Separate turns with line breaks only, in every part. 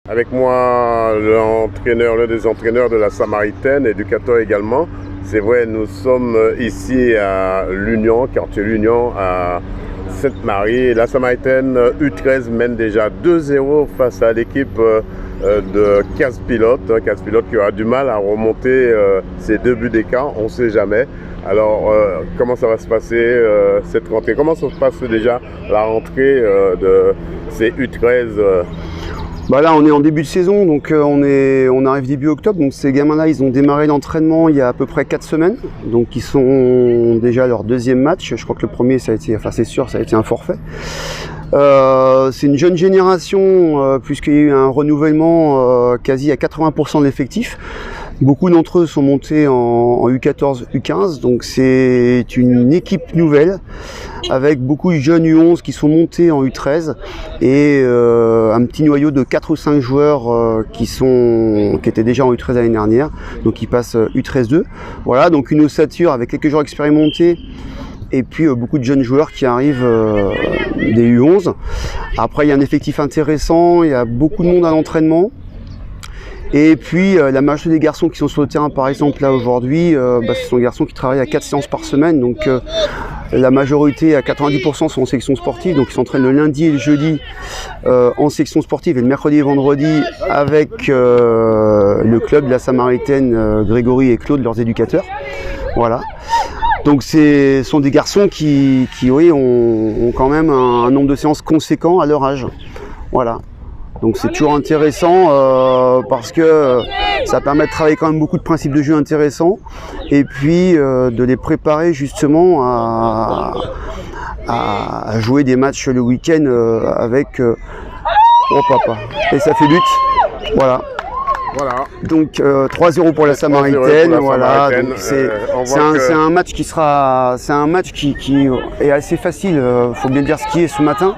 Avec moi, l'un des entraîneurs de la Samaritaine, éducateur également. C'est vrai, nous sommes ici à l'Union, quartier l'Union, à Sainte-Marie. La Samaritaine U13 mène déjà 2-0 face à l'équipe de 15 pilotes qui aura du mal à remonter ces 2 buts d'écart, on ne sait jamais. Alors, comment ça va se passer cette rentrée? Comment se passe déjà la rentrée de ces U13
Bah là, on est en début de saison, donc on arrive début octobre. Donc ces gamins-là, ils ont démarré l'entraînement il y a à peu près 4 semaines. Donc ils sont déjà à leur 2e match. Je crois que le premier, ça a été, enfin c'est sûr, ça a été un forfait. C'est une jeune génération, puisqu'il y a eu un renouvellement quasi à 80% de l'effectif. Beaucoup d'entre eux sont montés en U14, U15, donc c'est une équipe nouvelle avec beaucoup de jeunes U11 qui sont montés en U13 et un petit noyau de 4 ou 5 joueurs qui étaient déjà en U13 l'année dernière, donc ils passent U13-2. Voilà, donc une ossature avec quelques joueurs expérimentés et puis beaucoup de jeunes joueurs qui arrivent des U11. Après, il y a un effectif intéressant, il y a beaucoup de monde à l'entraînement. Et puis la majorité des garçons qui sont sur le terrain, par exemple là aujourd'hui, ce sont des garçons qui travaillent à 4 séances par semaine. Donc la majorité, à 90%, sont en section sportive. Donc ils s'entraînent le lundi et le jeudi en section sportive et le mercredi et vendredi avec le club de la Samaritaine, Grégory et Claude, leurs éducateurs. Voilà. Donc ce sont des garçons qui oui, ont quand même un nombre de séances conséquent à leur âge. Voilà. Donc c'est toujours intéressant parce que ça permet de travailler quand même beaucoup de principes de jeu intéressants et puis de les préparer justement à jouer des matchs le week-end avec oh papa, et ça fait but, voilà.
Voilà.
Donc 3-0 pour la Samaritaine, voilà. C'est un match qui est assez facile, faut bien dire ce qui est ce matin.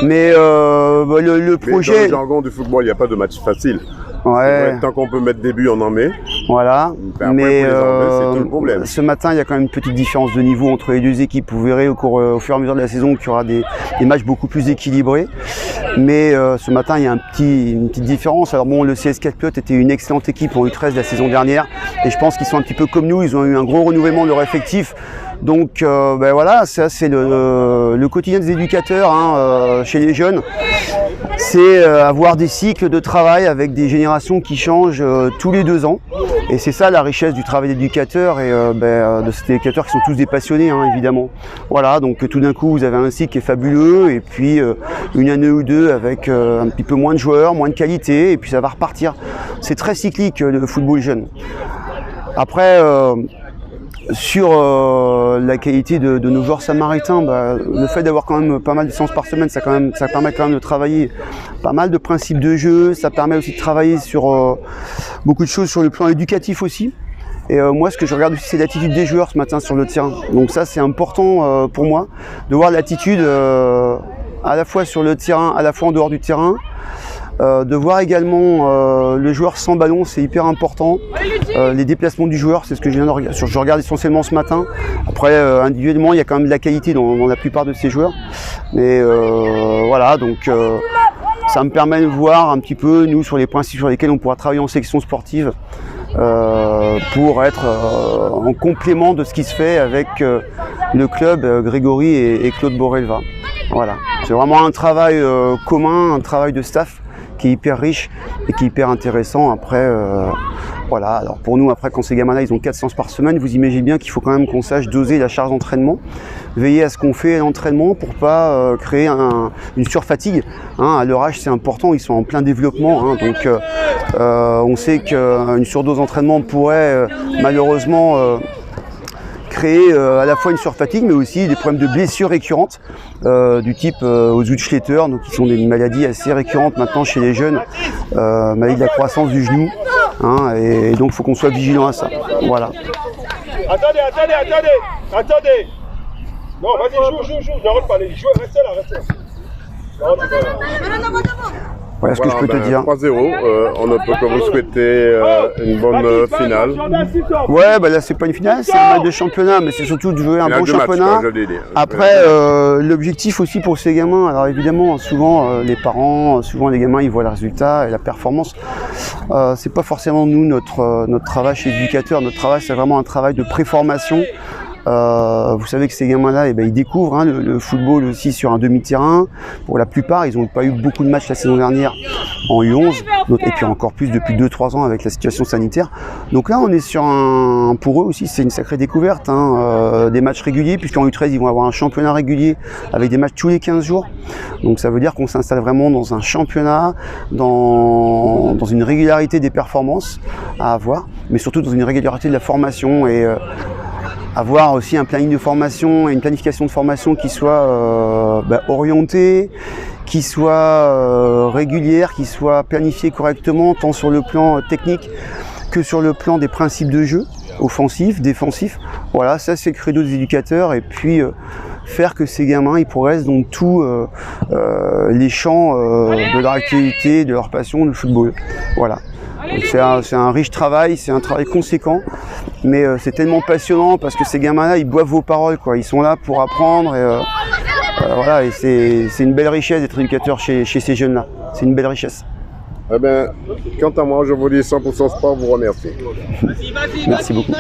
Mais le projet.
Mais dans le jargon du football, il n'y a pas de match facile.
Ouais.
Tant qu'on peut mettre des buts, on en met.
Voilà.
Après,
mais
c'est tout le problème.
Ce matin, il y a quand même une petite différence de niveau entre les deux équipes. Vous verrez au fur et à mesure de la saison qu'il y aura des matchs beaucoup plus équilibrés. Mais ce matin, il y a une petite différence. Alors bon, le CS4 Pilote était une excellente équipe en U13 la saison dernière. Et je pense qu'ils sont un petit peu comme nous. Ils ont eu un gros renouvellement de leur effectif. Donc voilà, ça c'est le quotidien des éducateurs chez les jeunes. C'est avoir des cycles de travail avec des générations qui changent tous les 2 ans. Et c'est ça la richesse du travail d'éducateur et de ces éducateurs qui sont tous des passionnés, évidemment. Voilà, donc tout d'un coup vous avez un cycle qui est fabuleux et puis une année ou 2 avec un petit peu moins de joueurs, moins de qualité et puis ça va repartir. C'est très cyclique le football jeune. Après, sur la qualité de nos joueurs samaritains, le fait d'avoir quand même pas mal de séances par semaine, ça permet quand même de travailler pas mal de principes de jeu, ça permet aussi de travailler sur beaucoup de choses sur le plan éducatif aussi. Et moi, ce que je regarde aussi, c'est l'attitude des joueurs ce matin sur le terrain. Donc ça, c'est important pour moi, de voir l'attitude à la fois sur le terrain, à la fois en dehors du terrain. De voir également le joueur sans ballon, c'est hyper important. Les déplacements du joueur, c'est ce que je regarde essentiellement ce matin. Après, individuellement, il y a quand même de la qualité dans la plupart de ces joueurs. Mais voilà, donc ça me permet de voir un petit peu, nous, sur les principes sur lesquels on pourra travailler en section sportive pour être en complément de ce qui se fait avec le club Grégory et Claude Borelva. Voilà, c'est vraiment un travail commun, un travail de staff qui est hyper riche et qui est hyper intéressant. Après, voilà, alors pour nous, après, quand ces gamins-là, ils ont 4 séances par semaine, vous imaginez bien qu'il faut quand même qu'on sache doser la charge d'entraînement, veiller à ce qu'on fait à l'entraînement pour pas créer une surfatigue. À leur âge, c'est important, ils sont en plein développement, donc on sait qu'une surdose d'entraînement pourrait malheureusement créer à la fois une surfatigue mais aussi des problèmes de blessures récurrentes du type Osgood-Schletter, donc qui sont des maladies assez récurrentes maintenant chez les jeunes, maladie de la croissance du genou, et donc il faut qu'on soit vigilant à ça. Voilà.
Attendez. Non, vas-y, joue, n'arrête pas, les joueurs, restez là.
Voilà ce que je peux te dire.
3-0, on ne peut que vous souhaiter une bonne finale.
Ouais, bah là c'est pas une finale, c'est un match de championnat, mais c'est surtout de jouer un bon championnat. Après, l'objectif aussi pour ces gamins, alors évidemment, souvent les parents, souvent les gamins, ils voient le résultat et la performance. C'est pas forcément nous notre travail chez éducateur. Notre travail, c'est vraiment un travail de préformation. Vous savez que ces gamins-là, ils découvrent le football aussi sur un demi-terrain. Pour la plupart, ils n'ont pas eu beaucoup de matchs la saison dernière en U11, et puis encore plus depuis 2-3 ans avec la situation sanitaire. Donc là, on est sur pour eux aussi, c'est une sacrée découverte, des matchs réguliers, puisqu'en U13, ils vont avoir un championnat régulier avec des matchs tous les 15 jours. Donc ça veut dire qu'on s'installe vraiment dans un championnat, dans une régularité des performances à avoir, mais surtout dans une régularité de la formation et avoir aussi un planning de formation et une planification de formation qui soit orientée, qui soit régulière, qui soit planifiée correctement, tant sur le plan technique que sur le plan des principes de jeu, offensifs, défensifs. Voilà, ça c'est le credo des éducateurs, et puis faire que ces gamins ils progressent dans tous les champs de leur activité, de leur passion, le football. Voilà. C'est un riche travail, c'est un travail conséquent, mais c'est tellement passionnant parce que ces gamins-là, ils boivent vos paroles, quoi. Ils sont là pour apprendre, et voilà, et c'est une belle richesse d'être éducateur chez ces jeunes-là. C'est une belle richesse.
Eh bien, quant à moi, je vous dis 100% Sport vous remercie.
Merci beaucoup.